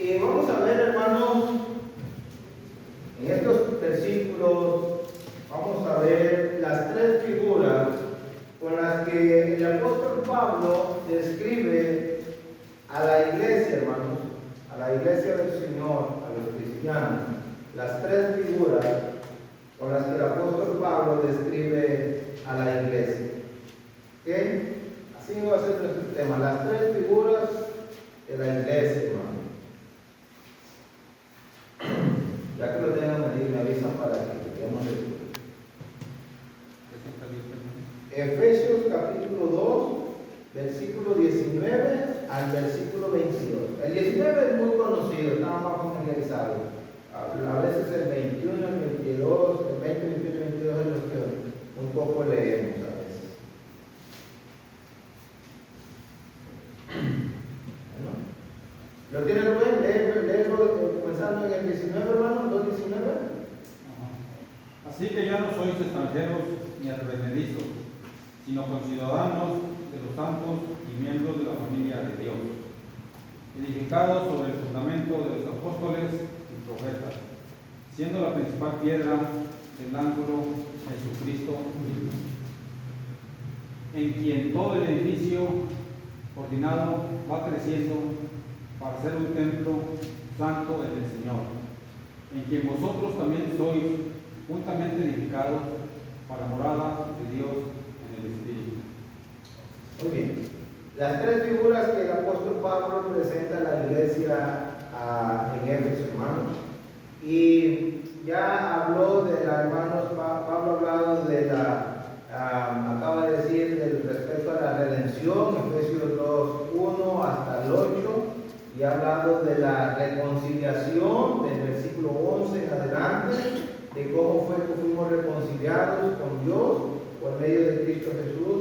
Y vamos a ver, hermanos, en estos versículos, vamos a ver las tres figuras con las que el apóstol Pablo describe a la iglesia, hermanos, a la iglesia del Señor, a los cristianos. Las tres figuras con las que el apóstol Pablo describe a la iglesia. ¿Ok? Así va a ser nuestro tema, las tres figuras de la iglesia, hermano. Ya que lo tengan ahí, me avisan para que veamos esto. Efesios capítulo 2, versículo 19 al versículo 22. El 19 es muy conocido, está más familiarizado. A veces el 21, el 22, el 20, 21 y 22 es los que un poco leemos a veces. Bueno, ¿lo tienen buen? Leerlo comenzando en el 19, hermano, 2:19. Así que ya no sois extranjeros ni advenedizos, sino conciudadanos de los santos y miembros de la familia de Dios, edificados sobre el fundamento de los apóstoles y profetas, siendo la principal piedra del ángulo Jesucristo mismo, en quien todo el edificio ordinado va creciendo para ser un templo santo en el Señor, en quien vosotros también sois juntamente edificados para morada de Dios en el Espíritu. Muy bien. Las tres figuras que el apóstol Pablo presenta a la iglesia en Éfeso, hermanos. Y ya habló de la, hermanos, Pablo ha hablado de la, acaba de decir, del respecto a la redención, Efesios 2:1 hasta el 8, y ha hablado de la reconciliación, del versículo 11 en adelante, de cómo fue que fuimos reconciliados con Dios por medio de Cristo Jesús,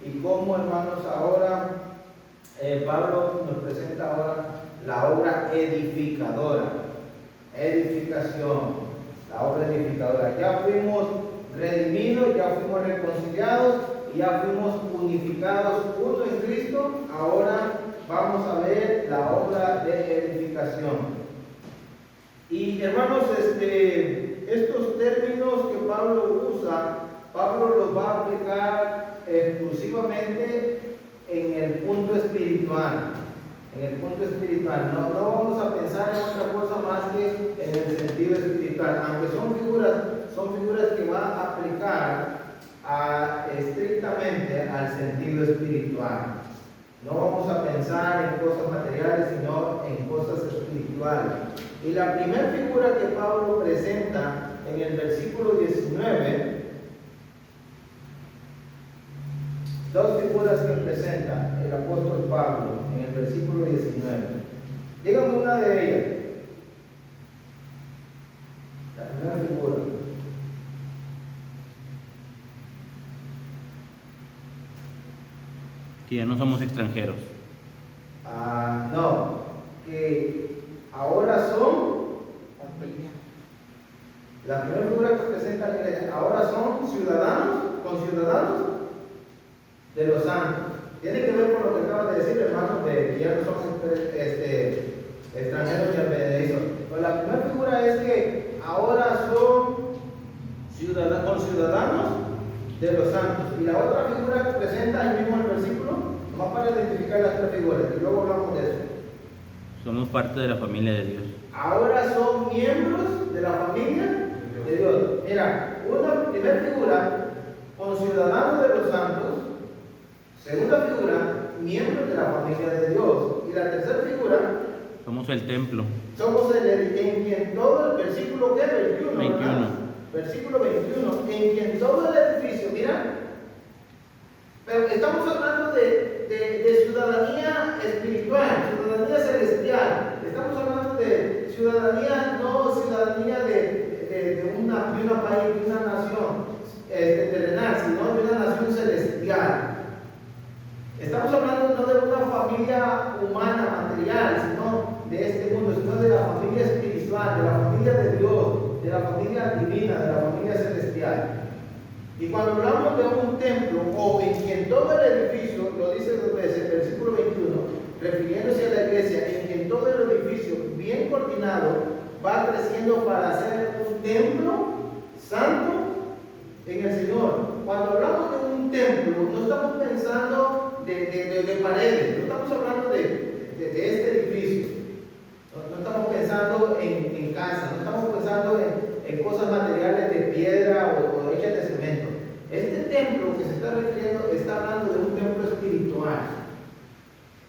y cómo, hermanos, ahora Pablo nos presenta ahora la obra edificadora, edificación, la obra edificadora. Ya fuimos redimidos, ya fuimos reconciliados y ya fuimos unificados uno en Cristo. Ahora vamos a ver la obra de edificación. Y hermanos, estos términos que Pablo usa, Pablo los va a aplicar exclusivamente en el punto espiritual. En el punto espiritual. No vamos a pensar en otra cosa más que en el sentido espiritual. Aunque son figuras que va a aplicar estrictamente al sentido espiritual. No vamos a pensar en cosas materiales, sino en cosas espirituales. Y la primera figura que Pablo presenta en el versículo 19, dos figuras que presenta el apóstol Pablo en el versículo 19. Dígame una de ellas. La primera figura. Que ya no somos extranjeros. No, que ahora son, la primera figura que presenta la iglesia, ahora son ciudadanos, conciudadanos de los santos. Tiene que ver con lo que acabas de decir, hermanos, de que ya no son extranjeros ni advenedizos. Pero la primera figura es que ahora son conciudadanos de los santos. Y la otra figura que presenta ahí mismo el versículo, nomás para identificar las tres figuras, y luego hablamos de eso. Somos parte de la familia de Dios. Ahora son miembros de la familia de Dios. Mira, una primera figura, conciudadanos de los santos. Segunda figura, miembros de la familia de Dios. Y la tercera figura, Somos el templo. somos en quien todo el versículo que 21, 21. ¿verdad? Versículo 21, en quien todo el edificio, mira, pero estamos hablando de ciudadanía espiritual, ciudadanía celestial. Estamos hablando de ciudadanía, no ciudadanía de una país, de una nación terrenal, sino de una nación celestial. Estamos hablando no de una familia humana, material, sino de este mundo, sino de la familia espiritual, de la familia de Dios, de la familia divina, de la familia celestial. Y cuando hablamos de un templo, o en quien todo el edificio, lo dice dos veces, el versículo 21, refiriéndose a la iglesia, en quien todo el edificio bien terminado, va creciendo para ser un templo santo en el Señor. Cuando hablamos de un templo, no estamos pensando de paredes, no estamos hablando de este edificio, no estamos pensando en casa, no estamos pensando en cosas materiales de piedra o hechas de cemento. Este templo que se está refiriendo está hablando de un templo espiritual.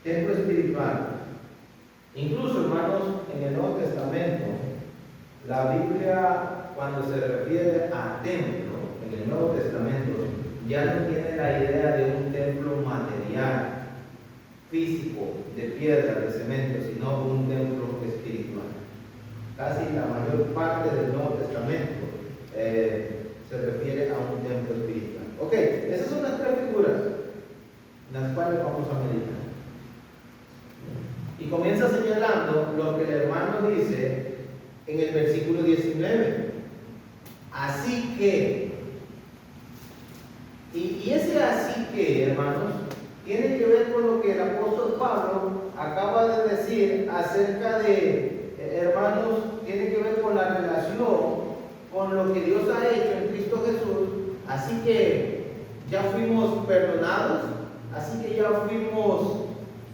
Templo espiritual. Incluso, hermanos, en el Nuevo Testamento, la Biblia, cuando se refiere a templo, en el Nuevo Testamento, ya no tiene la idea de un templo material, físico, de piedra, de cemento, sino un templo espiritual. Casi la mayor parte del Nuevo Testamento se refiere a un templo espiritual. Ok, esas son las tres figuras las cuales vamos a meditar. Y comienza señalando lo que el hermano dice en el versículo 19. Así que, y ese así que, hermanos, tiene que ver con lo que el apóstol Pablo acaba de decir acerca de, hermanos, tiene que ver con la relación con lo que Dios ha hecho en Cristo Jesús. Así que ya fuimos perdonados, así que ya fuimos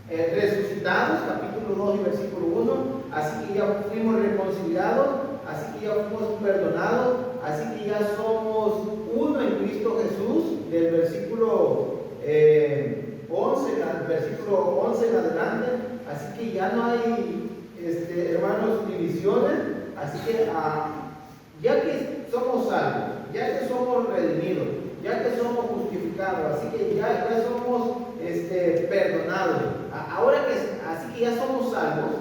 resucitados, capítulo 2 y versículo 1, así que ya fuimos reconciliados, así que ya fuimos perdonados, así que ya somos uno en Cristo Jesús, del versículo 11 en adelante, así que ya no hay, hermanos, divisiones, así que ya que somos salvos, ya que somos redimidos, ya que somos justificados, así que ya somos perdonados, así que ya somos salvos,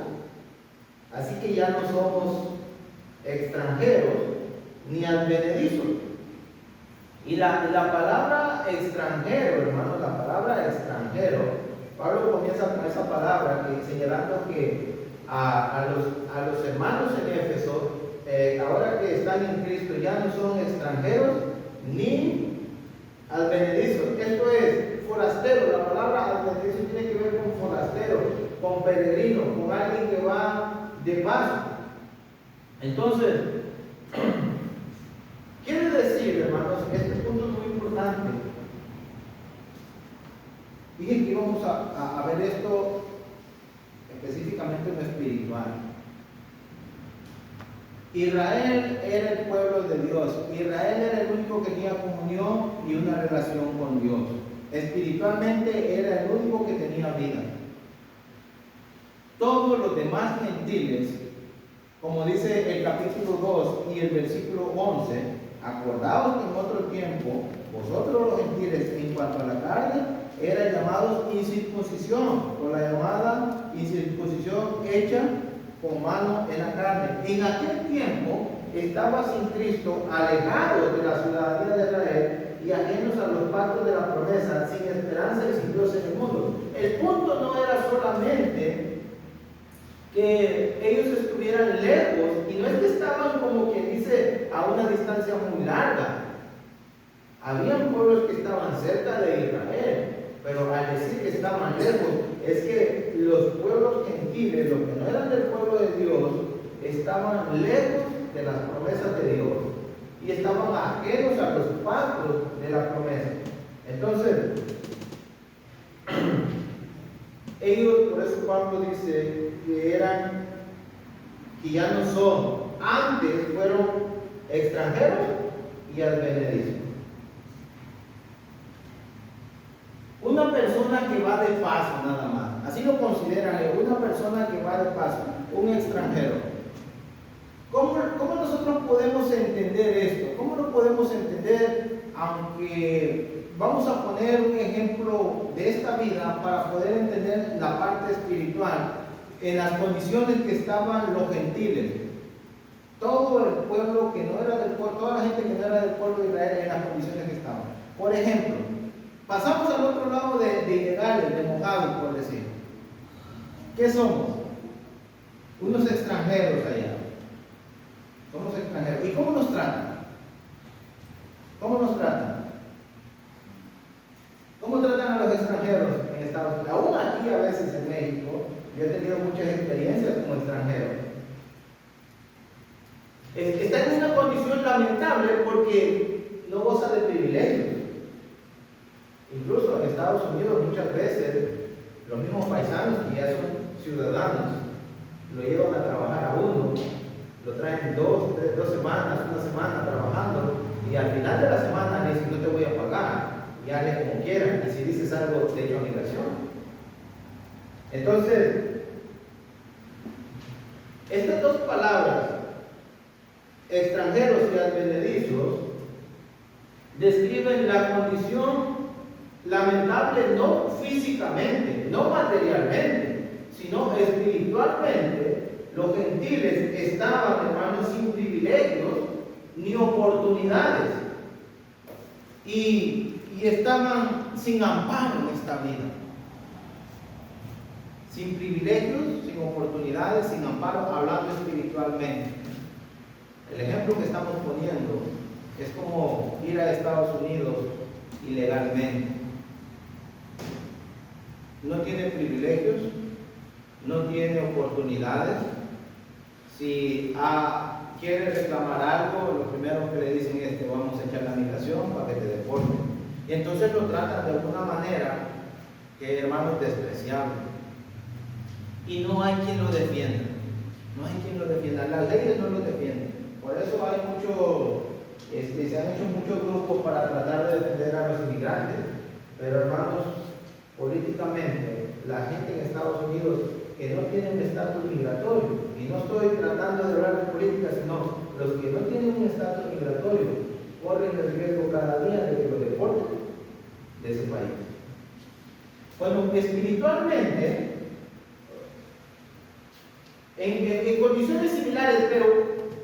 así que ya no somos extranjeros ni advenedizos. Y la palabra extranjero, hermano, la palabra extranjero, Pablo comienza con esa palabra señalando que a los hermanos en Éfeso, ahora que están en Cristo, ya no son extranjeros ni advenedizos. Esto es forastero. La palabra advenedizo tiene que ver con forastero, con peregrino, con alguien que va de paso. Entonces, quiere decir, hermanos, este punto es muy importante. Dije que íbamos a ver esto específicamente en lo espiritual. Israel era el pueblo de Dios. Israel era el único que tenía comunión y una relación con Dios. Espiritualmente era el único que tenía vida. Todos los demás gentiles, como dice el capítulo 2 y el versículo 11, acordaos que en otro tiempo, vosotros los gentiles, en cuanto a la carne, eran llamados incircuncisión, por la llamada incircuncisión hecha con mano en la carne. En aquel tiempo estaba sin Cristo, alejados de la ciudadanía de Israel y ajenos a los pactos de la promesa, sin esperanza y sin Dios en el mundo. El punto no era solamente que ellos estuvieran lejos, y no es que estaban, como quien dice, a una distancia muy larga. Habían pueblos que estaban cerca de Israel, pero al decir que estaban lejos, es que los pueblos gentiles, los que no eran del pueblo de Dios, estaban lejos de las promesas de Dios y estaban ajenos a los pactos de la promesa. Entonces, ellos, por eso Pablo dice que ya no son, antes fueron extranjeros y advenedizos. Una persona que va de paso nada más, así lo consideran, una persona que va de paso, un extranjero. ¿Cómo nosotros podemos entender esto? ¿Cómo lo podemos entender? Aunque vamos a poner un ejemplo de esta vida para poder entender la parte espiritual en las condiciones que estaban los gentiles. Todo el pueblo que no era del pueblo, toda la gente que no era del pueblo de Israel en las condiciones que estaban. Por ejemplo, pasamos al otro lado de ilegales, de mojados, por decir. ¿Qué somos? Unos extranjeros allá. Somos extranjeros. ¿Y cómo nos tratan? ¿Cómo nos tratan? ¿Cómo tratan a los extranjeros en Estados Unidos? Aún aquí a veces en México, yo he tenido muchas experiencias como extranjero. Está en una condición lamentable porque no goza de privilegios. Incluso en Estados Unidos muchas veces los mismos paisanos que ya son ciudadanos lo llevan a trabajar a uno, lo traen 2 semanas, una semana trabajando y al final de la semana le dicen no te voy a pagar, y hazle como quieras, y si dices algo te echo a migración. Entonces, estas dos palabras, extranjeros y advenedizos, describen la condición lamentable no físicamente, no materialmente, sino espiritualmente. Los gentiles estaban, hermanos, sin privilegios ni oportunidades y estaban sin amparo en esta vida. Sin privilegios, sin oportunidades, sin amparo, hablando espiritualmente. El ejemplo que estamos poniendo es como ir a Estados Unidos ilegalmente. No tiene privilegios, no tiene oportunidades. Si quiere reclamar algo, lo primero que le dicen es: te vamos a echar la migración para que te deporten. Y entonces lo tratan de alguna manera que, hermanos, despreciable. Y no hay quien lo defienda. No hay quien lo defienda. Las leyes no lo defienden. Por eso hay se han hecho muchos grupos para tratar de defender a los inmigrantes. Pero, hermanos, políticamente, la gente en Estados Unidos que no tienen un estatus migratorio, y no estoy tratando de hablar de política, sino los que no tienen un estatus migratorio, corren el riesgo cada día de que lo deporten de ese país. Bueno, espiritualmente, en condiciones similares,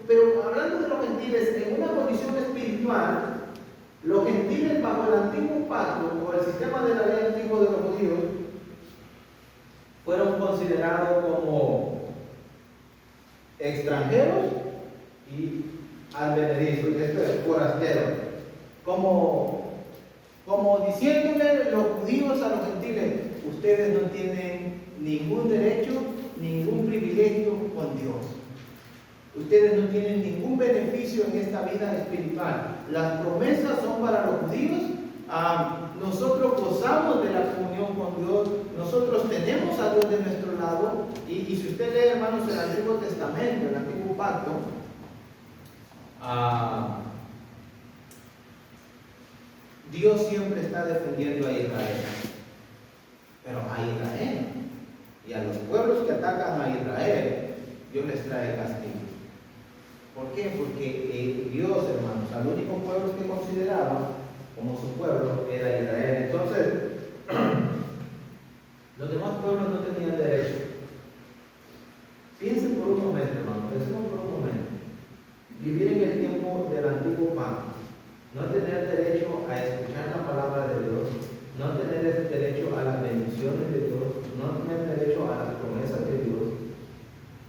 pero hablando de los gentiles, en una condición espiritual, los gentiles bajo el antiguo pacto, o el sistema de la ley antiguo de los judíos, fueron considerados como extranjeros y advenedizos, esto es forasteros, como diciéndole los judíos a los gentiles: ustedes no tienen ningún derecho, ningún privilegio con Dios. Ustedes no tienen ningún beneficio en esta vida espiritual. Las promesas son para los judíos. Nosotros gozamos de la comunión con Dios. Nosotros tenemos a Dios de nuestro lado. Y si usted lee, hermanos, el Antiguo Testamento, el Antiguo Pacto, Dios siempre está defendiendo a Israel. Pero a Israel y a los pueblos que atacan a Israel, Dios les trae castigo. ¿Por qué? Porque Dios, hermanos, al único pueblo que consideraba como su pueblo era Israel. Entonces, los demás pueblos no tenían derecho. Piensen por un momento, hermanos, pensemos por un momento. Vivir en el tiempo del antiguo pacto, no tener derecho a escuchar la palabra de Dios, no tener derecho a las bendiciones de Dios, no tener derecho a las promesas de Dios,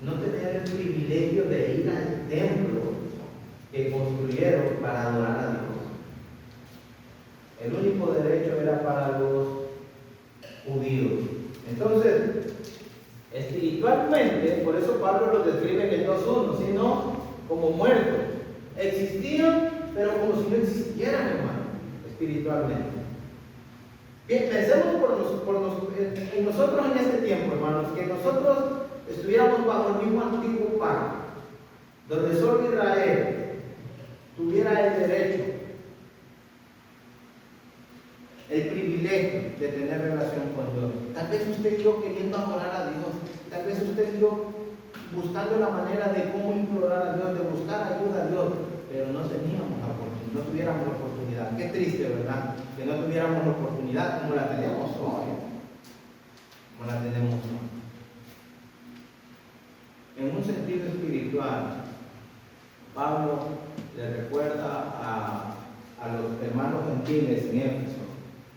no tener el privilegio de ir al templo que construyeron para adorar a Dios. El único derecho era para los judíos. Entonces, espiritualmente, por eso Pablo los describe en el 2:1, sino como muertos. Existían, pero como si no existieran, hermano, espiritualmente. Bien, pensemos en nosotros en este tiempo, hermanos, que nosotros estuviéramos bajo el mismo antiguo pacto, donde solo Israel tuviera el derecho, el privilegio de tener relación con Dios. Tal vez usted y yo queriendo adorar a Dios, tal vez usted y yo buscando la manera de cómo implorar a Dios, de buscar ayuda a Dios, pero no teníamos la oportunidad, no tuviéramos la oportunidad. Qué triste, ¿verdad? Que no tuviéramos la oportunidad como la tenemos hoy. Como la tenemos hoy. En un sentido espiritual, Pablo le recuerda a los hermanos gentiles en Éfeso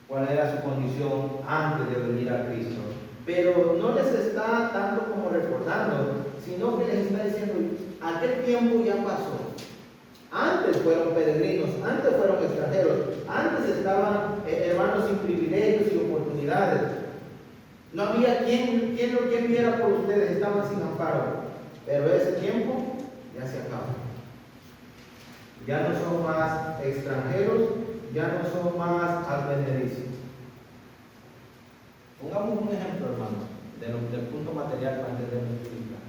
cuál era su condición antes de venir a Cristo. Pero no les está tanto como recordando, sino que les está diciendo: aquel tiempo ya pasó. Antes fueron peregrinos, antes fueron extranjeros, antes estaban hermanos sin privilegios y oportunidades. No había quien viera por ustedes, estaban sin amparo. Pero ese tiempo ya se acabó. Ya no son más extranjeros, ya no son más advenedizos. Pongamos un ejemplo, hermano, del punto material para entender el espiritual.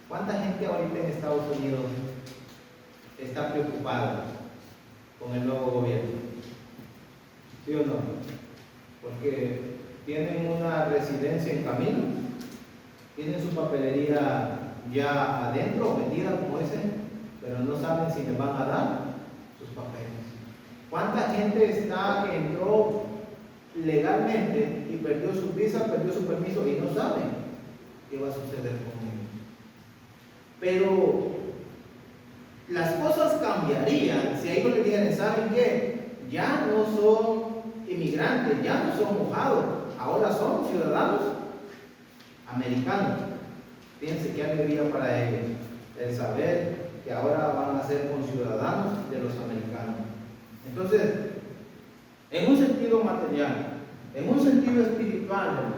¿Cuánta gente ahorita en Estados Unidos está preocupada con el nuevo gobierno? ¿Sí o no? Porque tienen una residencia en camino, tienen su papelería ya adentro, vendida como dicen, pero no saben si les van a dar sus papeles. ¿Cuánta gente está que entró legalmente y perdió su visa, perdió su permiso y no saben qué va a suceder con ellos? Pero las cosas cambiarían si a ellos le dijeran, ¿saben qué? Ya no son inmigrantes, ya no son mojados, ahora son ciudadanos americanos. Fíjense qué alegría para ellos el saber que ahora van a ser conciudadanos de los americanos. Entonces, en un sentido material, en un sentido espiritual,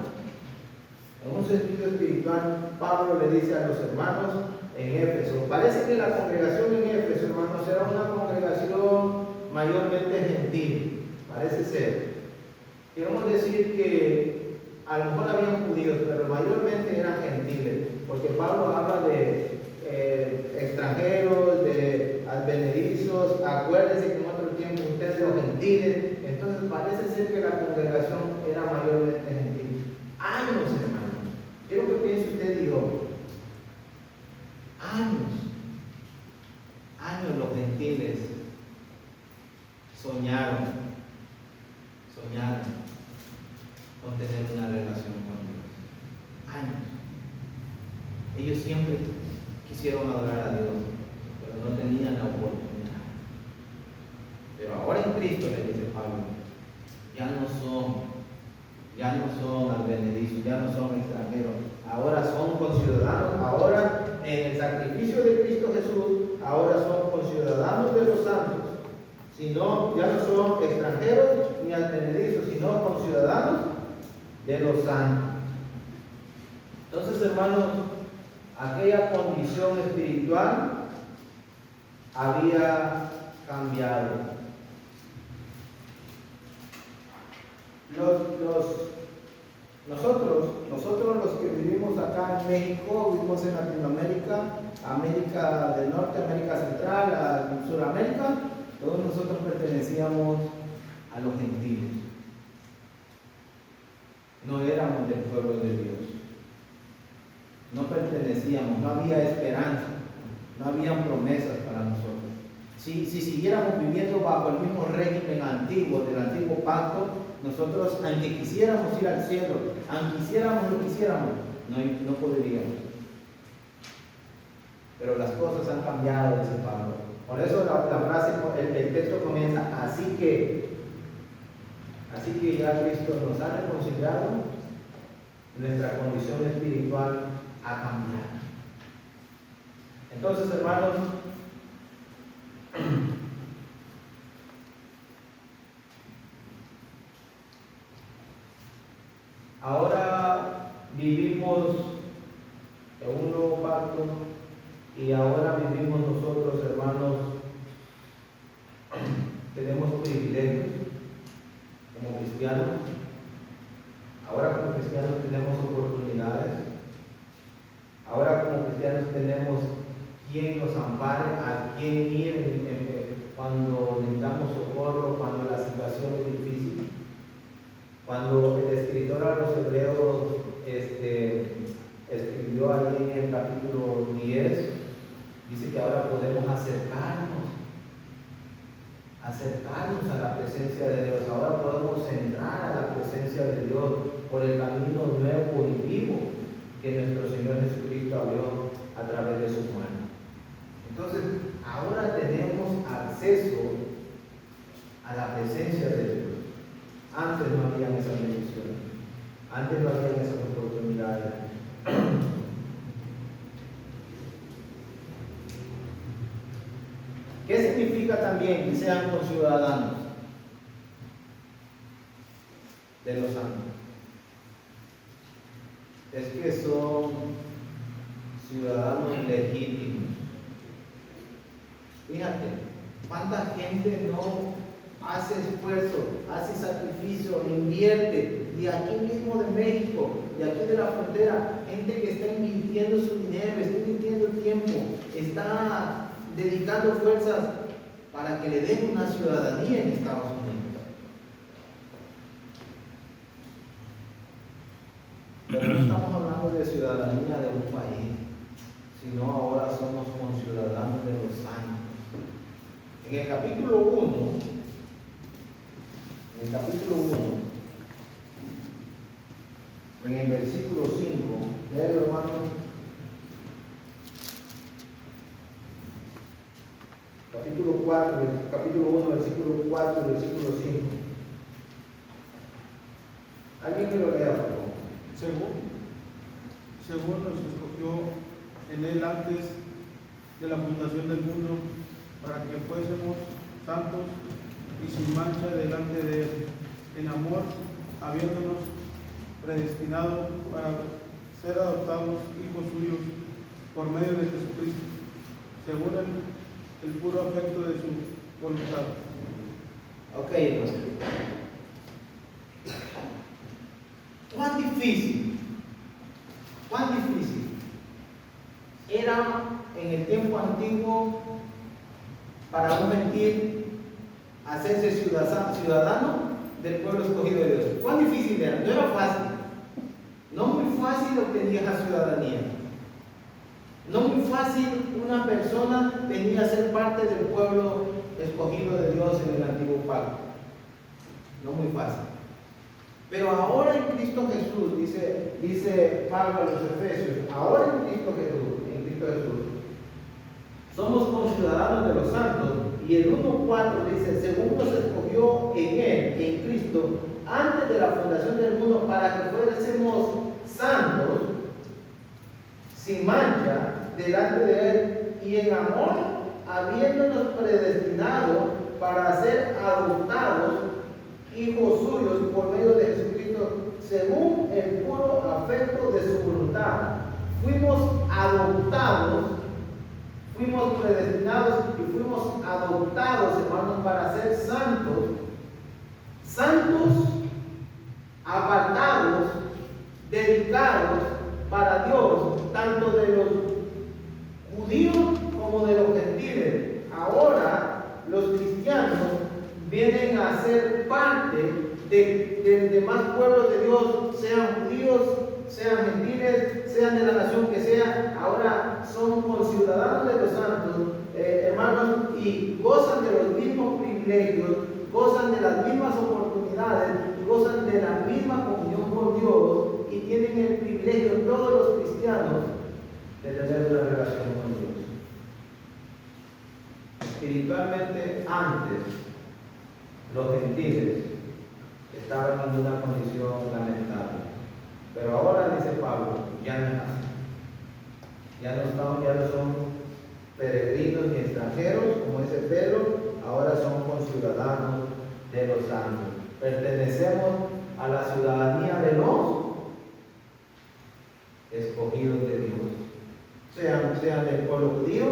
en un sentido espiritual, Pablo le dice a los hermanos en Éfeso, parece que la congregación en Éfeso, hermanos, era una congregación mayormente gentil, parece ser. Queremos decir que a lo mejor habían judíos, pero mayormente eran gentiles, porque Pablo habla de extranjeros, de advenedizos. Acuérdense que en otro tiempo ustedes los gentiles. Entonces parece ser que la congregación era mayormente gentil. Años, hermanos. Quiero que piense usted y yo. Años los gentiles soñaron con tener una relación con Dios. Años. Ellos siempre quisieron adorar a Dios, pero no tenían la oportunidad. Pero ahora en Cristo, le dice Pablo, ya no son advenedizos, ya no son extranjeros, ahora son conciudadanos, ahora en el sacrificio de Cristo Jesús, ahora son conciudadanos de los santos. Sino, ya no son extranjeros ni advenedizos, sino conciudadanos de los santos. Entonces, hermanos, aquella condición espiritual había cambiado. Nosotros los que vivimos acá en México, vivimos en Latinoamérica, América del Norte, América Central, a Sudamérica, todos nosotros pertenecíamos a los gentiles. No éramos del pueblo de Dios. No pertenecíamos, no había esperanza, no habían promesas para nosotros. Si siguiéramos viviendo bajo el mismo régimen antiguo, del antiguo pacto, nosotros, aunque quisiéramos ir al cielo, aunque quisiéramos lo quisiéramos, no podríamos. Pero las cosas han cambiado, dice Pablo. Por eso la frase, el texto comienza, así que ya Cristo nos ha reconciliado, nuestra condición espiritual ha cambiado. Entonces, hermanos, ahora vivimos en un nuevo pacto y ahora vivimos nosotros, hermanos, tenemos privilegios como cristianos. Ahora como cristianos tenemos oportunidades. Ahora como cristianos tenemos quien nos ampare, a quien ir cuando necesitamos socorro, cuando la situación es difícil. Cuando el escritor a los hebreos escribió ahí en el capítulo 10, dice que ahora podemos acercarnos a la presencia de Dios. Ahora podemos entrar a la presencia de Dios por el camino nuevo y vivo que nuestro Señor Jesucristo abrió a través de su muerte. Entonces, ahora tenemos acceso a la presencia de Dios. Antes no habían esas bendiciones, antes no habían esas oportunidades. ¿Qué significa también que sean conciudadanos de los santos? Es que son ciudadanos legítimos. Fíjate, ¿Cuánta gente no hace esfuerzo, hace sacrificio, invierte? Y aquí mismo de México, de aquí de la frontera, gente que está invirtiendo su dinero, está invirtiendo tiempo, está dedicando fuerzas para que le den una ciudadanía en Estados Unidos. Pero no estamos hablando de ciudadanía de un país, sino ahora somos conciudadanos de los santos. En el capítulo 1, en el versículo 5, léelo, hermano. Capítulo 1, versículo 4, versículo 5. ¿Alguien que lo lea, por favor? Según nos escogió en él antes de la fundación del mundo, para que fuésemos santos y sin mancha delante de él, en amor, habiéndonos predestinado para ser adoptados hijos suyos por medio de Jesucristo, según el puro afecto de su voluntad. Ok, hermano. ¿Cuán difícil era en el tiempo antiguo para un gentil hacerse ciudadano del pueblo escogido de Dios? ¿Cuán difícil era? No era fácil. No muy fácil obtenía la ciudadanía. No muy fácil una persona venía a ser parte del pueblo escogido de Dios en el antiguo pacto. No muy fácil. Pero ahora en Cristo Jesús, dice Pablo a los Efesios, ahora en Cristo Jesús, somos conciudadanos de los santos. Y el 1:4 dice, según nos escogió en Él, en Cristo, antes de la fundación del mundo, para que fuésemos santos, sin mancha, delante de Él, y en amor, habiéndonos predestinado para ser adoptados hijos suyos por medio de Jesucristo, según el puro afecto de su voluntad. Fuimos adoptados, fuimos predestinados y fuimos adoptados, hermanos, para ser santos, apartados, dedicados para Dios, tanto de los judíos como de los gentiles. Ahora los cristianos vienen a ser parte del demás pueblo de Dios, sean judíos, sean gentiles, sean de la nación que sea. Ahora son conciudadanos de los santos, hermanos, y gozan de los mismos privilegios, gozan de las mismas oportunidades, y gozan de la misma comunión con Dios, y tienen el privilegio, todos los cristianos, de tener una relación con Dios. Espiritualmente, antes, los gentiles estaban en una condición lamentable. Pero ahora, dice Pablo, ya no es así. Ya no son peregrinos ni extranjeros, como dice Pedro, ahora son conciudadanos de los santos. Pertenecemos a la ciudadanía de los escogidos de Dios, sean del pueblo judío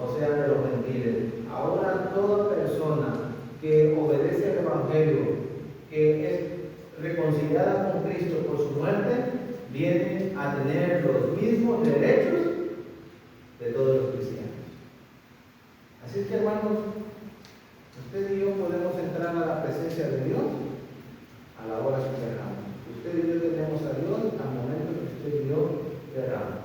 o sean de los gentiles. Ahora toda persona que obedece al Evangelio, que es reconciliada con Cristo por su muerte, viene a tener los mismos derechos de todos los cristianos. Así que, hermanos, usted y yo podemos entrar a la presencia de Dios a la hora que queramos. Usted y yo tenemos a Dios al momento que usted y yo queramos.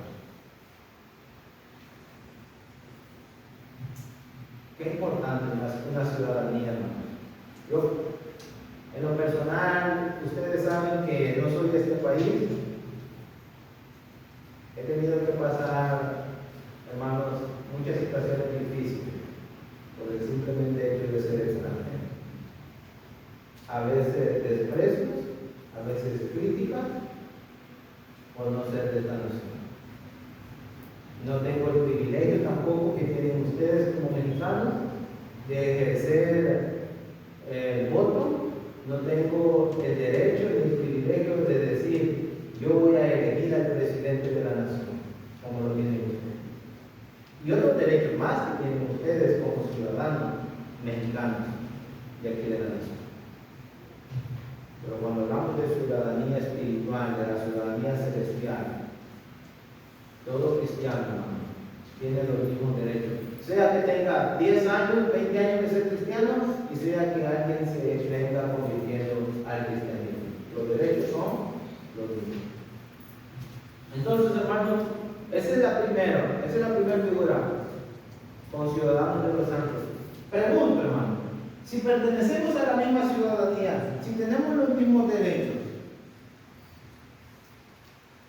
Qué importante una ciudadanía, hermanos. Yo, en lo personal, ustedes saben que no soy de este país. He tenido que pasar, hermanos, muchas situaciones difíciles por el simplemente hecho de ser extranjero. A veces desprecios, a veces críticas, por no ser de esta nación. No tengo el privilegio tampoco que tienen ustedes como mexicanos de ejercer el voto. No tengo el derecho ni el privilegio de decir yo voy a elegir al presidente de la nación, como lo tienen ustedes. Y otros derechos más que tienen ustedes como ciudadanos mexicanos de aquí de la nación. Pero cuando hablamos de ciudadanía espiritual, de la ciudadanía celestial, todo cristiano, hermano, tiene los mismos derechos. Sea que tenga 10 años, 20 años de ser cristiano, y sea que alguien se venga convirtiendo al cristianismo. Los derechos son los mismos. Entonces, hermanos, esa es la primera figura, con ciudadanos de los santos. Pregunto, hermano, si pertenecemos a la misma ciudadanía, si tenemos los mismos derechos,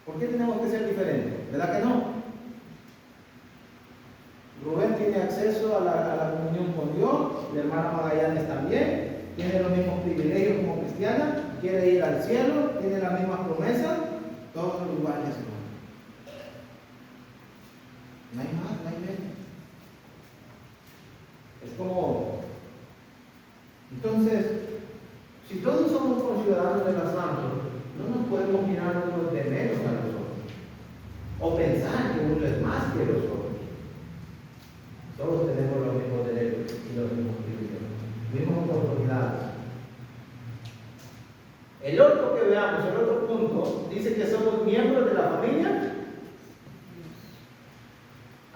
¿por qué tenemos que ser diferentes? ¿Verdad que no? Rubén tiene acceso a la comunión con Dios, la hermana Magallanes también, tiene los mismos privilegios como cristiana, quiere ir al cielo, tiene las mismas promesas, todos son iguales, hermano. No hay más, no hay menos. Es como, entonces, si todos somos conciudadanos de los santos, no nos podemos mirar unos de menos a los otros, o pensar que uno es más que los otros. Todos tenemos los mismos derechos y los mismos privilegios, mismas oportunidades. El otro que veamos, el otro punto, dice que somos miembros de la familia.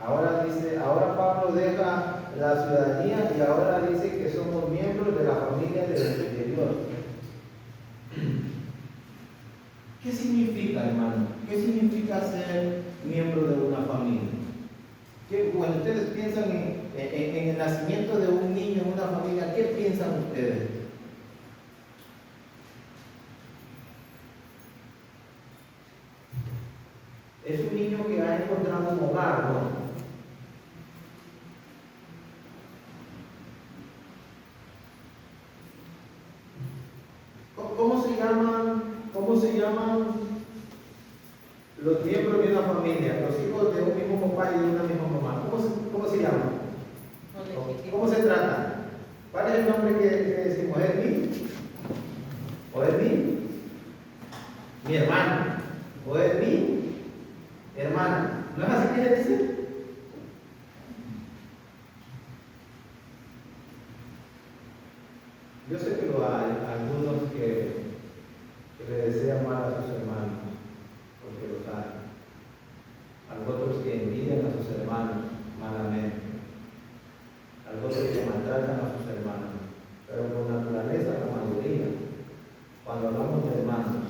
Ahora Pablo deja la ciudadanía y ahora dice que somos miembros de la familia de Dios. ¿Qué significa, hermano? ¿Qué significa ser miembro de una familia? Cuando ustedes piensan en el nacimiento de un niño en una familia, ¿qué piensan ustedes? Es un niño que ha encontrado un hogar, ¿no? ¿Cómo se llaman los miembros de una familia? Los hijos de un mismo papá y de una misma mamá. ¿Cómo se llaman? ¿Cómo se trata? ¿Cuál es el nombre que decimos? ¿Es mi? ¿O es mi hermano? ¿O es mi hermana? ¿No es así que le dice? Yo sé que lo hay algunos que le desean mal a sus hermanos, porque los hay. Algunos que envidian a sus hermanos malamente. Algunos que maltratan a sus hermanos. Pero por naturaleza, la mayoría, cuando hablamos de hermanos,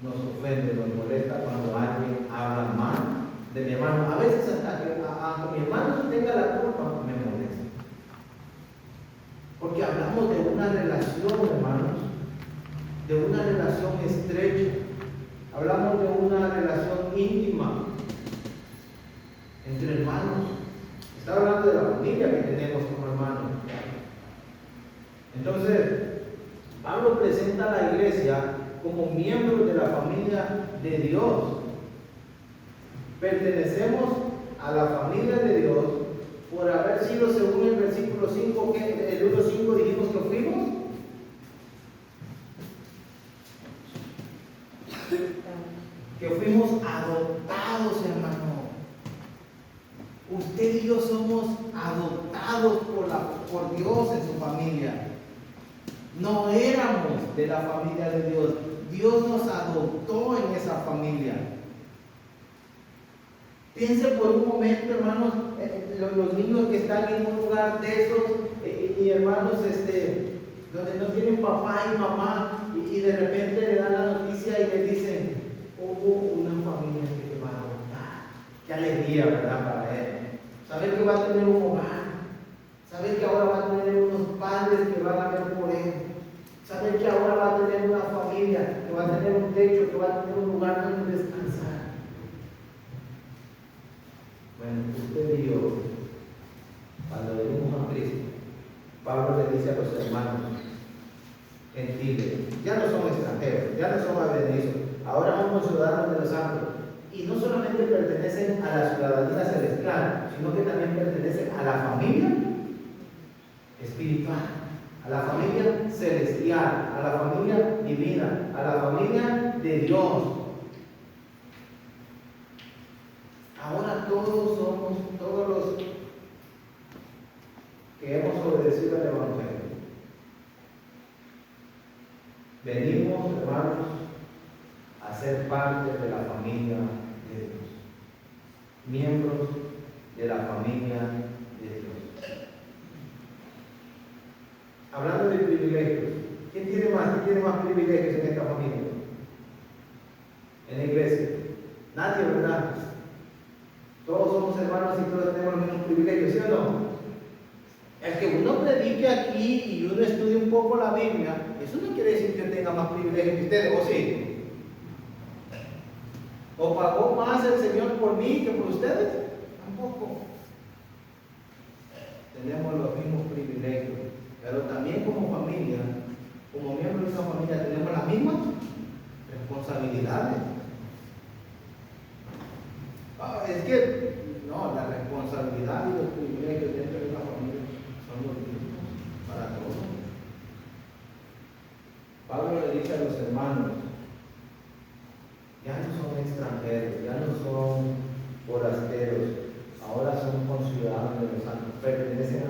nos ofende, nos molesta cuando alguien habla mal de mi hermano. A veces hasta que mi hermano tenga la culpa, me molesta. Porque hablamos de una relación, hermanos, de una relación estrecha. Hablamos de una relación íntima entre hermanos. Está hablando de la familia que tenemos como hermanos. Entonces, Pablo presenta a la iglesia como miembros de la familia de Dios. Pertenecemos a la familia de Dios por haber sido, según el versículo 5, el 1:5 dijimos que fuimos. Que fuimos adoptados, hermano. Usted y yo somos adoptados por Dios en su familia. No éramos de la familia de Dios. Dios nos adoptó en esa familia. Piense por un momento, hermanos, los niños que están en un lugar de esos, y hermanos, donde no tienen papá y mamá, y de repente le dan la noticia y le dicen, hubo una familia que te va a adoptar. Qué alegría, ¿verdad? Para él. Saber que va a tener un hogar. Saber que ahora va a tener unos padres que van a ver por él. Saber que ahora va a tener una familia, que va a tener un techo, que va a tener un lugar donde descansar. Bueno, usted y yo, cuando venimos a Cristo, Pablo le dice a los hermanos gentiles, ya no son extranjeros, ya no son advenedizos, ahora somos ciudadanos de los santos. Y no solamente pertenecen a la ciudadanía celestial, sino que también pertenecen a la familia espiritual, a la familia celestial, a la familia divina, a la familia de Dios. Ahora todos los que obedecido al Evangelio. Venimos, hermanos, a ser parte de la familia de Dios, miembros de la familia de Dios. Hablando de privilegios, ¿quién tiene más privilegios en esta familia? En la iglesia. Nadie, ¿verdad? Todos somos hermanos y todos tenemos los mismos privilegios, ¿sí o no? El que uno predique aquí y uno estudie un poco la Biblia, eso no quiere decir que tenga más privilegios que ustedes, ¿o sí? ¿O pagó más el Señor por mí que por ustedes? Tampoco. Tenemos los mismos privilegios, pero también como familia, como miembros de esa familia, tenemos las mismas responsabilidades. Es que, no, la responsabilidad y los privilegios dentro de la familia son los mismos para todos. Pablo le dice a los hermanos, ya no son extranjeros, ya no son forasteros, ahora son conciudadanos de los santos, pertenecen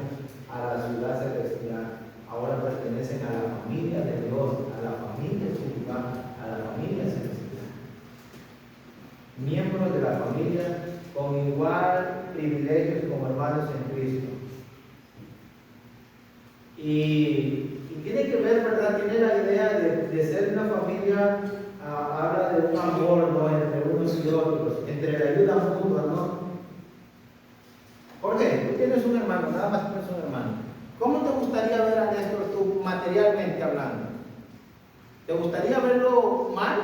a la ciudad celestial, ahora pertenecen a la familia de Dios, a la familia espiritual, a la familia celestial. Miembros de la familia con igual privilegios como hermanos en Cristo. Y tiene que ver, ¿verdad? Tiene la idea de ser una familia, habla de un amor, ¿no? Entre unos y otros, entre la ayuda mutua, ¿no? Jorge, tú tienes un hermano, nada más tienes un hermano. ¿Cómo te gustaría ver a Néstor tú materialmente hablando? ¿Te gustaría verlo mal?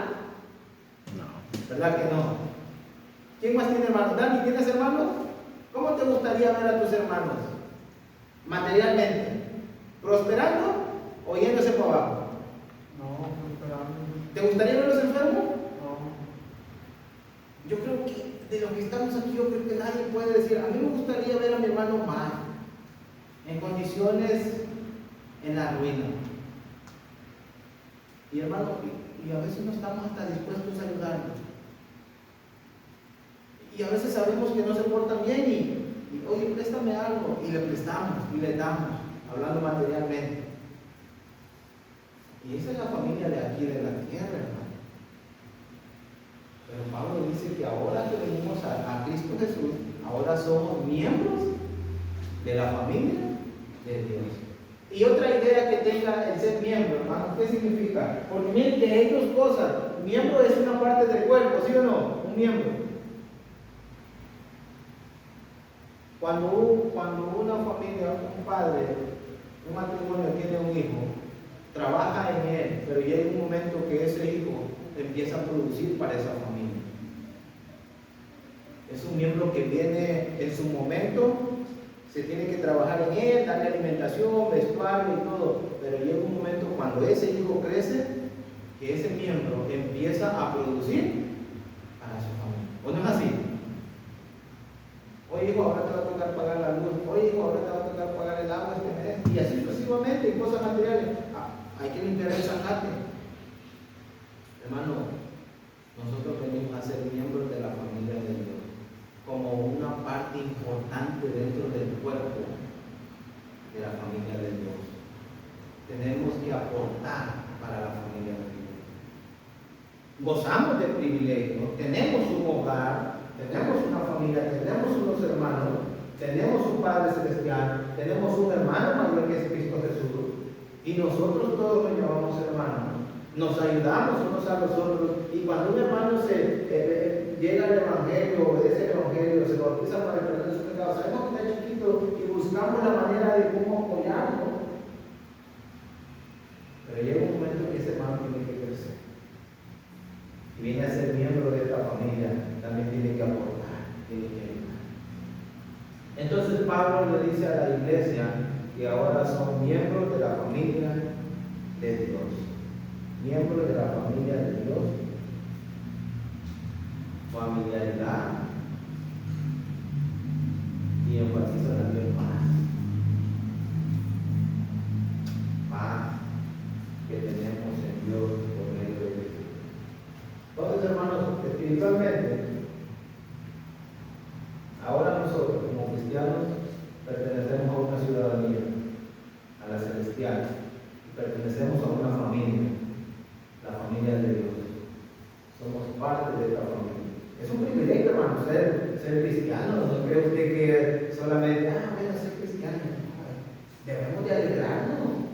No. ¿Verdad que no? ¿Quién más tiene hermanos? Dani, ¿tienes hermanos? ¿Cómo te gustaría ver a tus hermanos? Materialmente. ¿Prosperando o yéndose para abajo? No, prosperando. ¿Te gustaría verlos enfermos? No. Yo creo que de los que estamos aquí, yo creo que nadie puede decir, a mí me gustaría ver a mi hermano mal, en condiciones en la ruina. Y hermano, y a veces no estamos hasta dispuestos a ayudarlos. Y a veces sabemos que no se portan bien y oye, préstame algo, y le prestamos y le damos, hablando materialmente. Y esa es la familia de aquí, de la tierra, hermano. Pero Pablo dice que ahora que venimos a Cristo Jesús, ahora somos miembros de la familia de Dios. Y otra idea que tenga el ser miembro, hermano, ¿qué significa? Porque miren que hay dos cosas. Miembro es una parte del cuerpo, ¿sí o no? Un miembro. Cuando una familia, un padre, un matrimonio tiene un hijo, trabaja en él, pero llega un momento que ese hijo empieza a producir para esa familia. Es un miembro que viene en su momento, se tiene que trabajar en él, darle alimentación, vestuario y todo, pero llega un momento cuando ese hijo crece, que ese miembro empieza a producir para su familia. ¿O no es así? Oye, hijo, ahora te va a tocar pagar la luz. Oye, hijo, ahora te va a tocar pagar el agua este mes. Y así sucesivamente, en cosas materiales. Hay que limpiar el zacate. Hermano, nosotros venimos a ser miembros de la familia de Dios, como una parte importante dentro del cuerpo de la familia de Dios. Tenemos que aportar para la familia de Dios. Gozamos de privilegios, tenemos un hogar, tenemos una familia, tenemos unos hermanos, tenemos un Padre Celestial, tenemos un hermano mayor que es Cristo Jesús, y nosotros todos nos llamamos hermanos, nos ayudamos unos a los otros, y cuando un hermano llega al Evangelio, obedece el Evangelio, se bautiza para el perdón de sus pecados, sabemos que está chiquito y buscamos la manera de cómo apoyarlo, pero llega un momento que ese hermano tiene que crecer. Y viene a ser miembro de esta familia, también tiene que aportar, tiene que ayudar. Entonces Pablo le dice a la iglesia que ahora son miembros de la familia de Dios. Miembros de la familia de Dios. Familiaridad. Y enfatiza también paz. Paz que tenemos en Dios por medio de Cristo. Entonces, hermanos, espiritualmente, ahora nosotros como cristianos pertenecemos a una ciudadanía. cristianos. Pertenecemos a una familia, la familia de Dios. Somos parte de esta familia. Es un privilegio, hermano, ser cristiano. No cree usted que solamente, bueno, ser cristiano. Debemos de alegrarnos,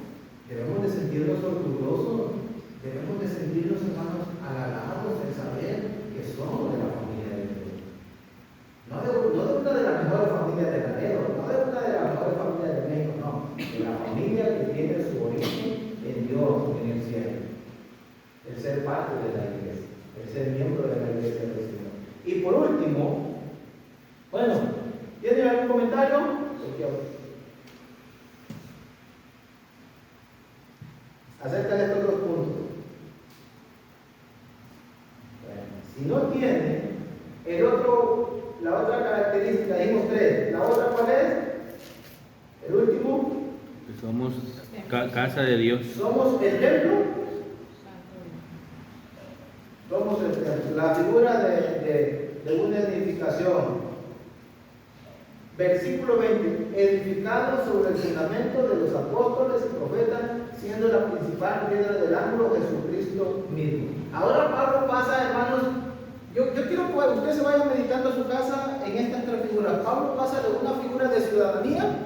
debemos de sentirnos orgullosos, debemos de sentirnos, hermanos, halagados de saber que somos de la familia de Dios. No de una de las mejores familias de Laredo, no de una de las mejores familias de México, no. De la familia que tiene su origen en Dios, en el cielo. El ser parte de la iglesia, el ser miembro de la iglesia del Señor. Y por último, bueno, ¿tienen algún comentario? Acerca de estos dos puntos. Bueno, si no tiene, la otra característica, dijimos 3. ¿La otra cuál es? El último. Que somos casa de Dios. Somos el templo. Somos el templo. La figura de una edificación. Versículo 20. Edificado sobre el fundamento de los apóstoles y profetas, siendo la principal piedra del ángulo Jesucristo mismo. Ahora Pablo pasa, hermanos, yo quiero que usted se vaya meditando a su casa en estas 3 figuras. Pablo pasa de una figura de ciudadanía,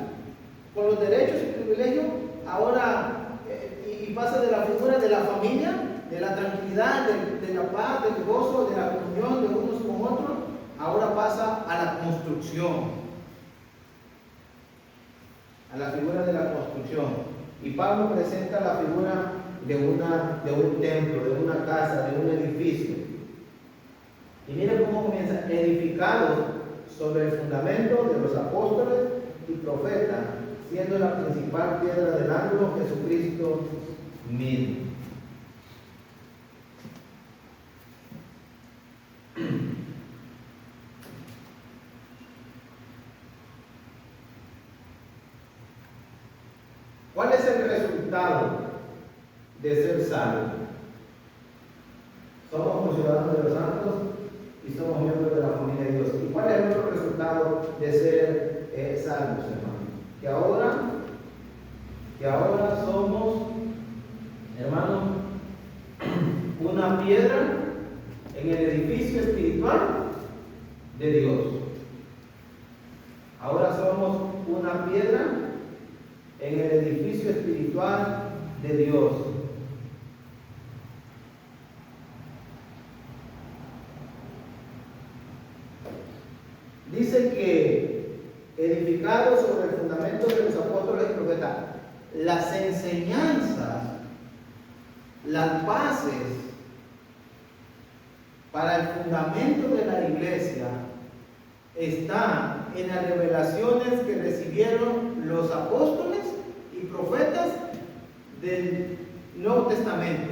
con los derechos y privilegios, ahora, y pasa de la figura de la familia, de la tranquilidad, de la paz, del gozo, de la comunión de unos con otros, ahora pasa a la construcción, a la figura de la construcción. Y Pablo presenta la figura de un templo, de una casa, de un edificio. Y mire cómo comienza: edificado sobre el fundamento de los apóstoles y profetas, siendo la principal piedra del ángulo Jesucristo mismo. ¿Cuál es el resultado de ser salvos? Somos ciudadanos de los santos y somos miembros de la familia de Dios. ¿Y cuál es el otro resultado de ser salvos, hermanos? Que ahora somos, hermanos, una piedra en el edificio espiritual de Dios. Ahora somos una piedra en el edificio espiritual de Dios. Dice que edificado sobre el fundamento de los apóstoles y profetas, las enseñanzas, las bases para el fundamento de la iglesia están en las revelaciones que recibieron los apóstoles y profetas del Nuevo Testamento.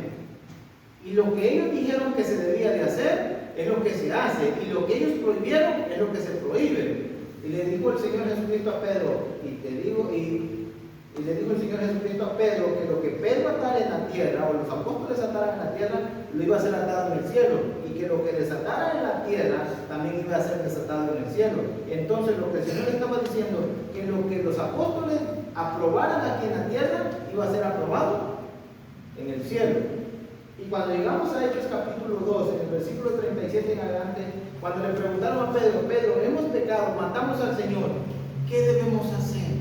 Y lo que ellos dijeron que se debía de hacer es lo que se hace, y lo que ellos prohibieron es lo que se prohíbe. Y le dijo el Señor Jesucristo a Pedro, y le dijo el Señor Jesucristo a Pedro, que lo que Pedro atara en la tierra, o los apóstoles ataran en la tierra, lo iba a ser atado en el cielo, y que lo que desatara en la tierra también iba a ser desatado en el cielo. Entonces lo que el Señor estaba diciendo, que lo que los apóstoles aprobaran aquí en la tierra iba a ser aprobado en el cielo. Y cuando llegamos a Hechos capítulo 2, en el versículo 37 en adelante, cuando le preguntaron a Pedro: Pedro, hemos pecado, matamos al Señor, ¿qué debemos hacer?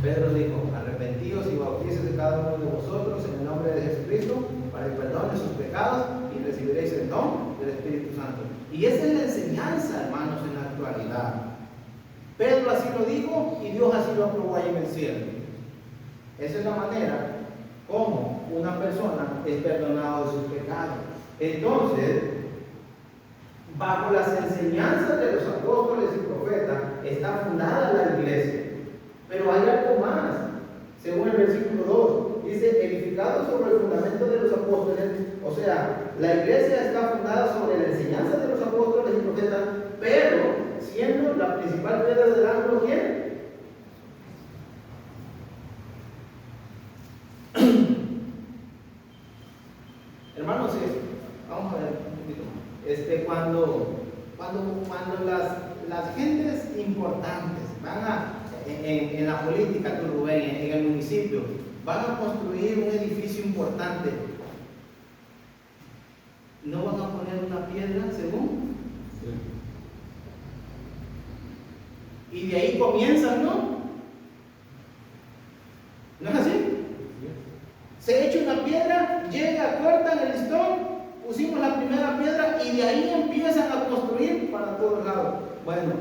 Pedro dijo: arrepentíos y bautícese cada uno de vosotros en el nombre de Jesucristo para el perdón de sus pecados, y recibiréis el don del Espíritu Santo. Y esa es la enseñanza, hermanos, en la actualidad. Pedro así lo dijo y Dios así lo aprobó ahí en el cielo. Esa es la manera como una persona es perdonada de sus pecados. Entonces, bajo las enseñanzas de los apóstoles y profetas está fundada la iglesia. Pero hay algo más. Según el versículo 2, dice: edificado sobre el fundamento de los apóstoles. O sea, la iglesia está fundada sobre la enseñanza de los apóstoles y profetas, pero siendo la principal piedra del ángulo, ¿quién? Hermanos, vamos a ver un poquito más. Cuando las gentes importantes van a en la política, tú, Rubén, en el municipio, van a construir un edificio importante, ¿no van a poner una piedra según? Y de ahí comienzan, ¿no? ¿No es así? Se echa una piedra, llega, cortan el listón, pusimos la primera piedra y de ahí empiezan a construir para todos lados. Bueno,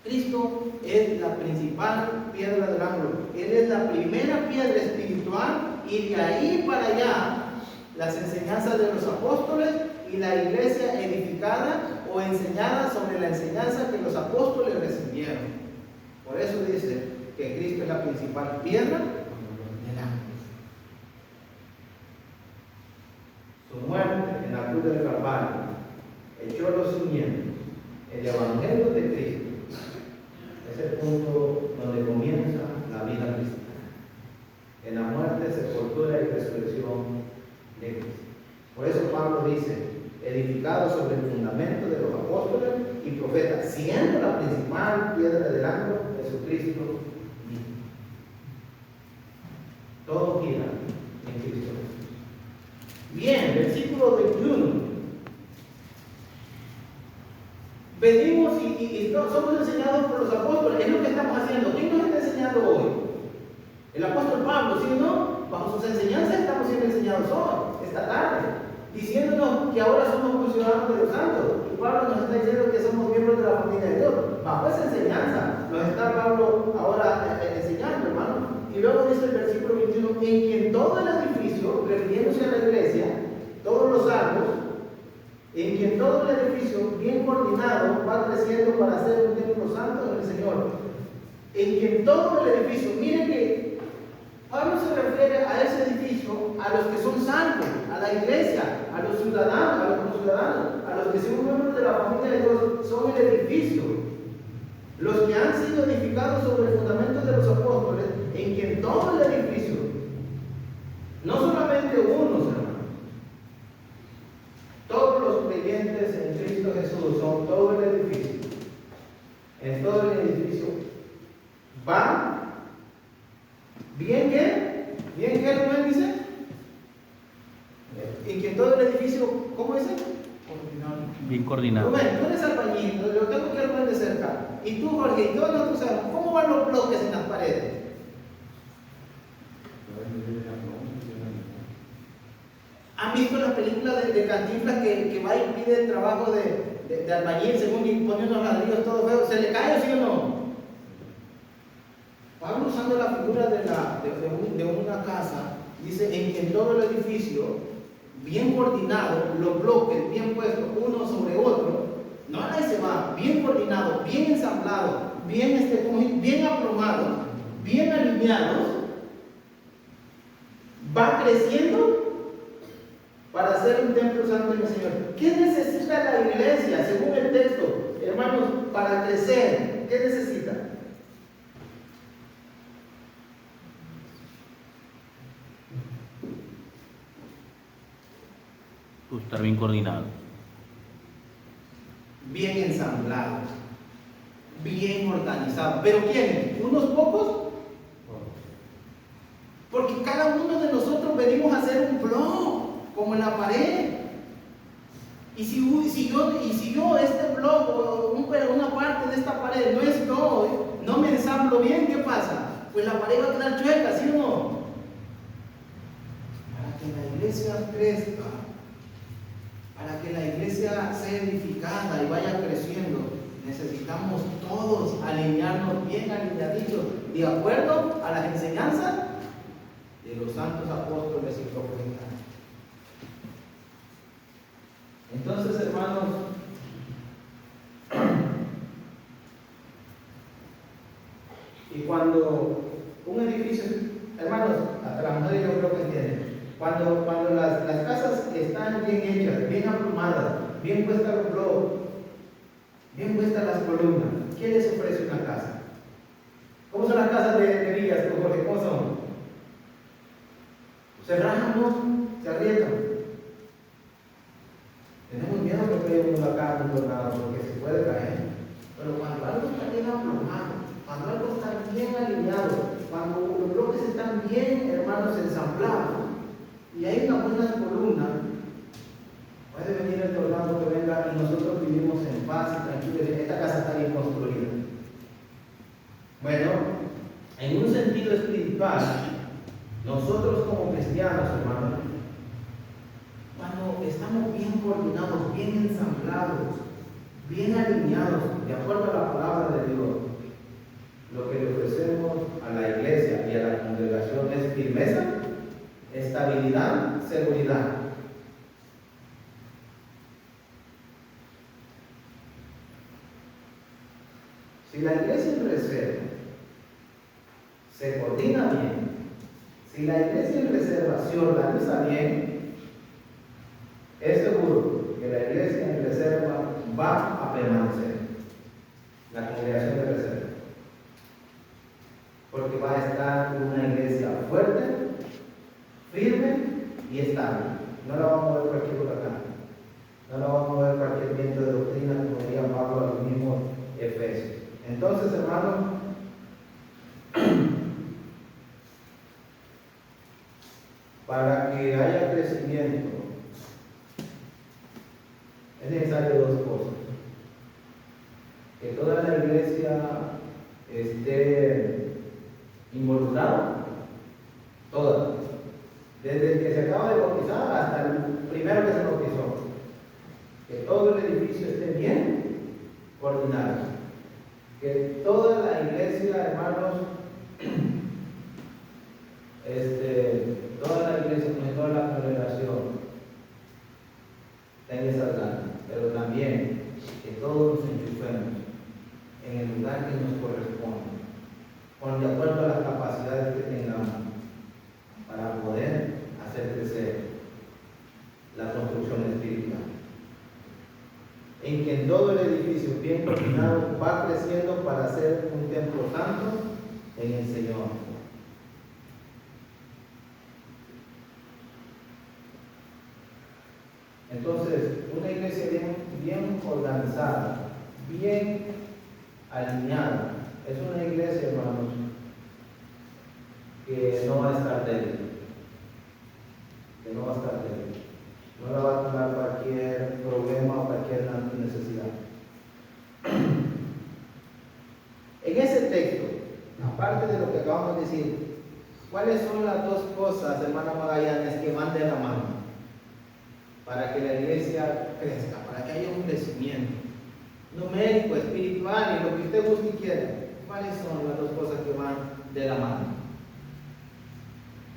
Cristo es la principal piedra del ángulo. Él es la primera piedra espiritual y de ahí para allá las enseñanzas de los apóstoles y la iglesia edificada o enseñada sobre la enseñanza que los apóstoles recibieron. Por eso dice que Cristo es la principal piedra del ángulo. Su muerte en la cruz del Calvario echó los cimientos. El evangelio de Cristo es el punto donde comienza la vida cristiana, en la muerte, sepultura y resurrección de Cristo. Por eso Pablo dice, edificado sobre el fundamento de los apóstoles y profetas, siendo la principal piedra del ángulo, Jesucristo mismo. Todo gira en Cristo Jesús. Bien, versículo 21. Venimos y somos enseñados por los apóstoles. Es lo que estamos haciendo. ¿Quién nos está enseñando hoy? El apóstol Pablo, ¿sí o no? Bajo sus enseñanzas estamos siendo enseñados hoy, esta tarde, diciéndonos que ahora somos ciudadanos de los santos. Y Pablo nos está diciendo que somos miembros de la familia de Dios. Bajo esa enseñanza nos está Pablo ahora enseñando, hermano. Y luego dice el versículo 21, en quien todo el edificio, refiriéndose a la iglesia, todos los salmos, en quien todo el edificio bien coordinado va creciendo para ser un templo santo del Señor. En quien todo el edificio, miren que Pablo se refiere a ese edificio, a los que son salvos, a la iglesia, a los ciudadanos, a los conciudadanos, a los que son miembros de la familia de Dios, son el edificio. Los que han sido edificados sobre el fundamento de los apóstoles, en quien todo el edificio, no solamente unos, hermanos, todos los creyentes en Cristo Jesús son todo el edificio. En todo el edificio va bien que, Rubén dice, en que todo el edificio, ¿cómo dice? Bien coordinado. Rubén, tú eres albañil, lo tengo que ver de cerca. Y tú, Jorge, y todos nosotros sabemos, ¿cómo van los bloques en las paredes? ¿Han visto la película de Cantinflas que va y pide el trabajo de albañil según pone unos ladrillos todos feos? ¿Se le cae, sí o no? Pablo, usando la figura de una casa, dice en que en todo el edificio, bien coordinado, los bloques bien puestos uno sobre otro, no ahí se va, bien coordinado, bien ensamblado, bien aplomados, bien alineados, va creciendo para ser un templo santo del Señor. ¿Qué necesita la iglesia, según el texto, hermanos, para crecer? ¿Qué necesita? Estar bien coordinado. Bien ensamblado, bien organizado. ¿Pero quién? ¿Unos pocos? Porque cada uno de nosotros venimos a hacer un blog, como en la pared. Y si yo este blog o una parte de esta pared no estoy, no me ensamblo bien, ¿qué pasa? Pues la pared va a quedar chueca, ¿sí o no? Para que la iglesia crezca, para que la iglesia sea edificada y vaya creciendo, necesitamos todos alinearnos bien alineaditos, de acuerdo a las enseñanzas de los santos apóstoles y profetas. Entonces, hermanos, y cuando un edificio, hermanos, hasta las mujeres yo creo que entienden, cuando las casas están bien hechas, bien aplomadas, bien puestas los bloques, bien puestas las columnas, ¿quién les ofrece una casa? ¿Cómo son las casas de villas, Jorge? ¿Cómo son? Se rajan, ¿no? Se agrietan. Tenemos miedo que caiga una casa, no por nada, porque se puede caer. Pero cuando algo está bien aplomado, cuando algo está alineados. Cuando los bloques están bien, hermanos, ensamblados, y hay unas buenas columnas, puede venir el tornado que venga y nosotros vivimos en paz y tranquilos. Esta casa está bien construida. Bueno, en un sentido espiritual, nosotros como cristianos, hermanos, cuando estamos bien coordinados, bien ensamblados, bien alineados, de acuerdo a la palabra de Dios, lo que le ofrecemos a la iglesia y a la congregación es firmeza, estabilidad, seguridad. Si la iglesia en reserva se coordina bien, si la iglesia en reserva se organiza bien, es seguro que la iglesia en reserva va a permanecer, la congregación de reserva, porque va a estar una iglesia fuerte, firme y estable. No la va a mover cualquier huracán, no la va a mover cualquier viento de doctrina, como diría Pablo a los mismos Efesios. Entonces, hermanos, para que haya crecimiento es necesario dos cosas: que toda la iglesia esté involucrada, toda, desde el que se acaba de bautizar hasta el primero que se bautizó, que todo el edificio esté bien coordinado, que toda la iglesia, hermanos, toda la iglesia, toda la congregación tenga esas ganas, pero también que todos nos enchufemos en el lugar que nos corresponde, de acuerdo a las capacidades que tengamos, para poder hacer crecer la construcción espiritual. En que en todo el edificio bien coordinado va creciendo para ser un templo santo en el Señor. Entonces, una iglesia bien organizada, bien alineada, es una iglesia, hermanos, que no va a estar débil, no la va a tomar cualquier problema o cualquier necesidad. En ese texto, aparte de lo que acabamos de decir, ¿cuáles son las dos cosas, hermana Magallanes, que van de la mano para que la iglesia crezca, para que haya un crecimiento numérico, espiritual y lo que usted guste y quiera? ¿Cuáles son las dos cosas que van de la mano?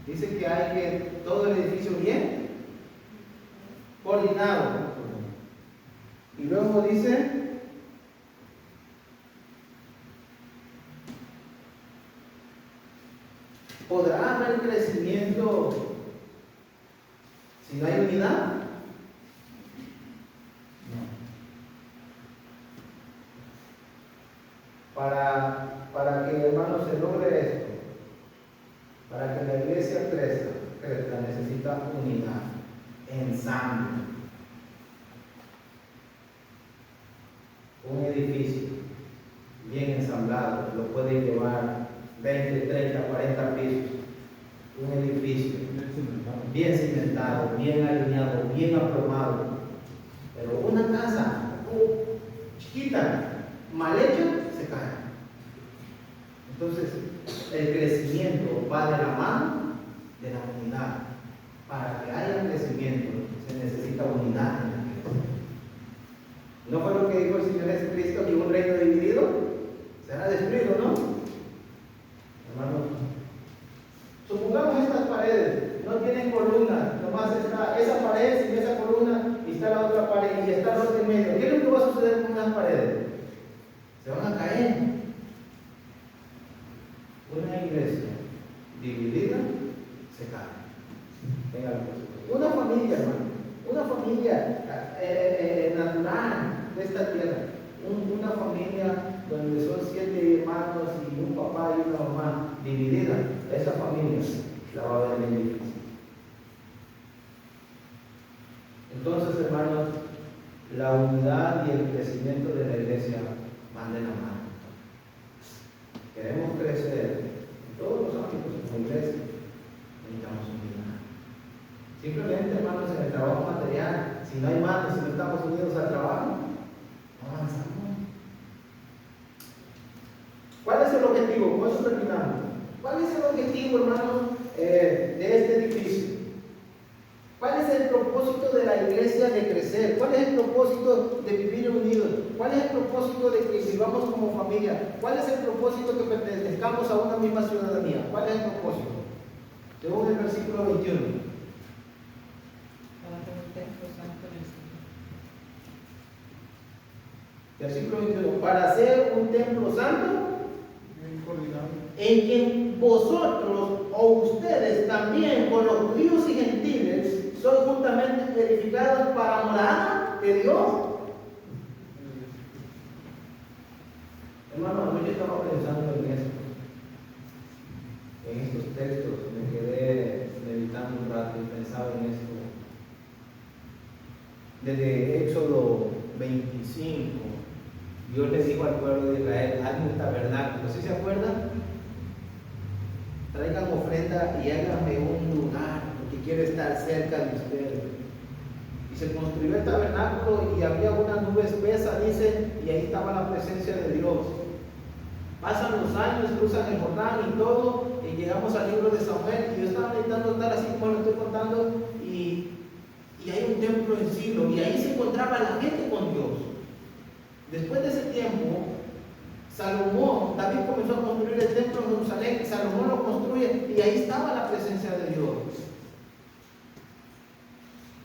Dice que hay que todo el edificio bien coordinado. Y luego dice, ¿podrá haber crecimiento si no hay unidad? Para que, hermanos, se logre esto, para que la iglesia crezca, necesita unidad, ensamble. Un edificio bien ensamblado lo puede llevar 20, 30, 40 pisos. Un edificio bien cimentado, bien alineado, bien aprobado. Pero una casa chiquita, mal hecha, se cae. Entonces, el crecimiento va de la mano de la unidad. Para que haya crecimiento, se necesita unidad en la iglesia. ¿No fue lo que dijo el Señor Jesucristo, que un reino dividido será destruido, no? Hermanos, supongamos estas paredes no tienen columnas, nomás está esa pared sin esa columna y está la otra pared y está el otro en medio. ¿Qué es lo que va a suceder con las paredes? Se van a caer. Una iglesia dividida se cae. Una familia, hermano, una familia natural de esta tierra, una familia donde son 7 hermanos y un papá y una mamá dividida, esa familia la va a ver bien difícil. Entonces, hermanos, la unidad y el crecimiento de la iglesia van de la mano. Queremos crecer, ¿Cuál es el objetivo? ¿Cómo eso terminamos? ¿Cuál es el objetivo, hermanos, de este edificio? ¿Cuál es el propósito de la iglesia de crecer? ¿Cuál es el propósito de vivir unidos? ¿Cuál es el propósito de que vivamos como familia? ¿Cuál es el propósito que pertenezcamos a una misma ciudadanía? ¿Cuál es el propósito? Según el versículo 21. Versículo 21. Para hacer un templo santo Bien coordinado. en quien vosotros o ustedes también con los judíos y gentiles son juntamente edificados para morada de Dios. Hermano, yo estaba pensando en esto, en estos textos, me quedé meditando un rato y pensaba en esto. Desde Éxodo 25, Dios le dijo al pueblo de Israel: hagan un tabernáculo. ¿Sí se acuerdan? Traigan ofrenda y háganme un lugar, porque quiero estar cerca de ustedes. Y se construyó el tabernáculo y había una nube espesa, dice, y ahí estaba la presencia de Dios. Pasan los años, cruzan el Jordán y todo, y llegamos al libro de Samuel, y yo estaba meditando estar así como lo estoy contando, y hay un templo en Silo, y ahí se encontraba la gente con Dios. Después de ese tiempo, Salomón, David comenzó a construir el templo en Jerusalén, Salomón lo construye, y ahí estaba la presencia de Dios.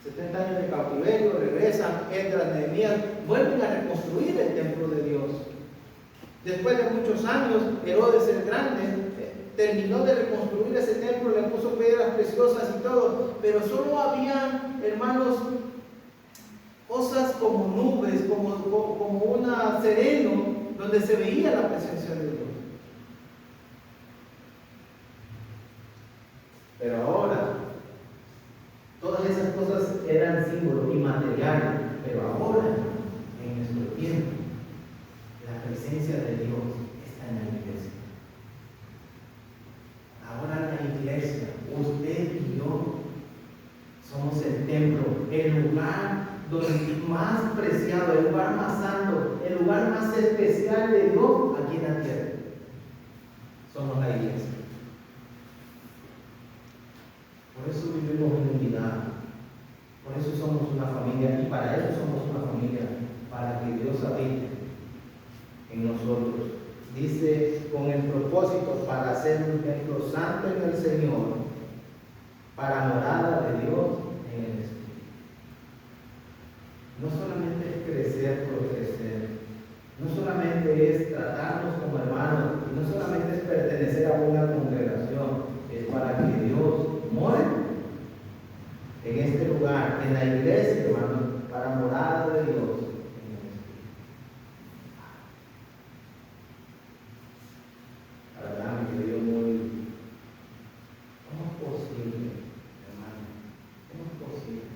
70 años de cautiverio, regresan, Esdras, Nehemías, vuelven a reconstruir el templo de Dios. Después de muchos años, Herodes el Grande terminó de reconstruir ese templo, le puso piedras preciosas y todo, pero solo había, hermanos, cosas como nubes, como un sereno, donde se veía la presencia de Dios. Pero ahora, todas esas cosas eran símbolos inmateriales, pero ahora, en nuestro tiempo, la presencia de Dios está en la iglesia. Ahora la iglesia, usted y yo, somos el templo, el lugar más preciado, el lugar más santo, el lugar más especial de Dios aquí en la tierra. Somos la iglesia. Por eso vivimos en unidad. Por eso somos una familia, y para eso somos una familia, para que Dios habite en nosotros. Dice, con el propósito para hacer un templo santo en el Señor, para morada de Dios en el Espíritu. No solamente es crecer por crecer, no solamente es tratarnos como hermanos, y no solamente es pertenecer a una congregación, es para que Dios more en este lugar, en la iglesia, hermano, para morada de Dios en el Espíritu. La verdad me quedó muy... ¿Cómo es posible, hermano? ¿Cómo es posible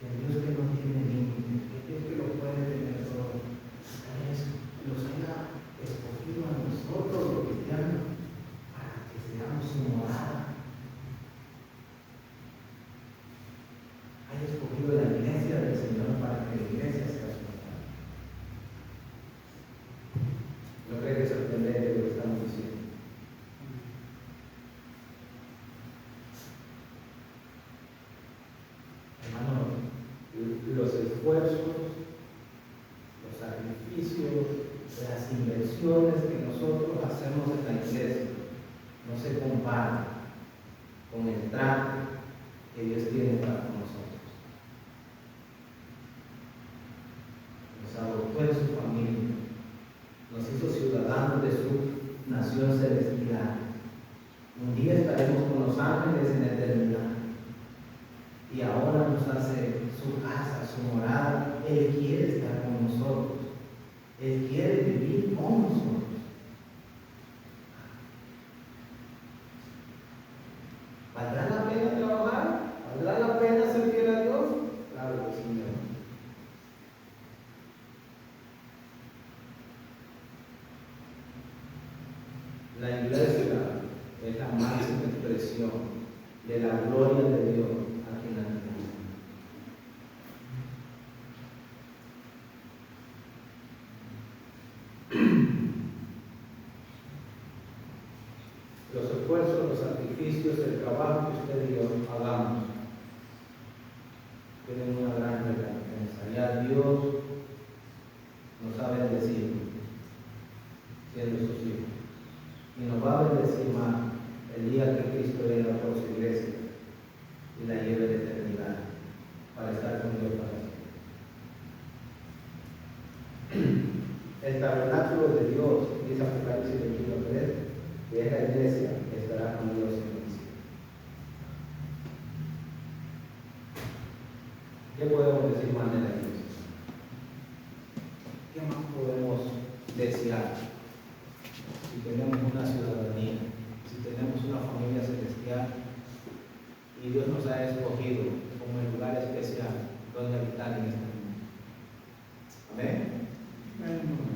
que el Dios que no tiene límites, que el Dios que lo puede tener todo, nos haya escogido a nosotros los cristianos para que seamos su morada? Haya escogido la iglesia del Señor para que la iglesia sea su morada. ¿No cree que es sorprendente lo que estamos diciendo? Hermano, los esfuerzos, los sacrificios, las inversiones que nosotros hacemos en la iglesia no se comparan con el trato que Dios tiene para nosotros. Nos adoptó en su familia, nos hizo ciudadanos de su nación celestial. Un día estaremos con los ángeles en la eternidad. Y ahora nos hace su casa, su morada. Él quiere estar con nosotros. Él quiere vivir con nosotros. ¿Valdrá la pena trabajar? ¿Valdrá la pena ser fiel a Dios? Claro que sí, mi hermano. La iglesia es la máxima expresión de la gloria de Dios aquí en la tierra. esfuerzos, los sacrificios, el trabajo que usted y yo hagamos, tienen una gran recompensa. Ya Dios nos ha bendecido siendo sus hijos. Y nos va a bendecir más el día que Cristo venga por su iglesia y la lleve de eternidad para estar con Dios para siempre. El tabernáculo de Dios, dice Apocalipsis 21:3, que es la iglesia que estará con Dios en el cielo. ¿Qué podemos decir más de la iglesia? ¿Qué más podemos desear? Si tenemos una ciudadanía, si tenemos una familia celestial y Dios nos ha escogido como el lugar especial donde habitar en este mundo. Amén. Amén.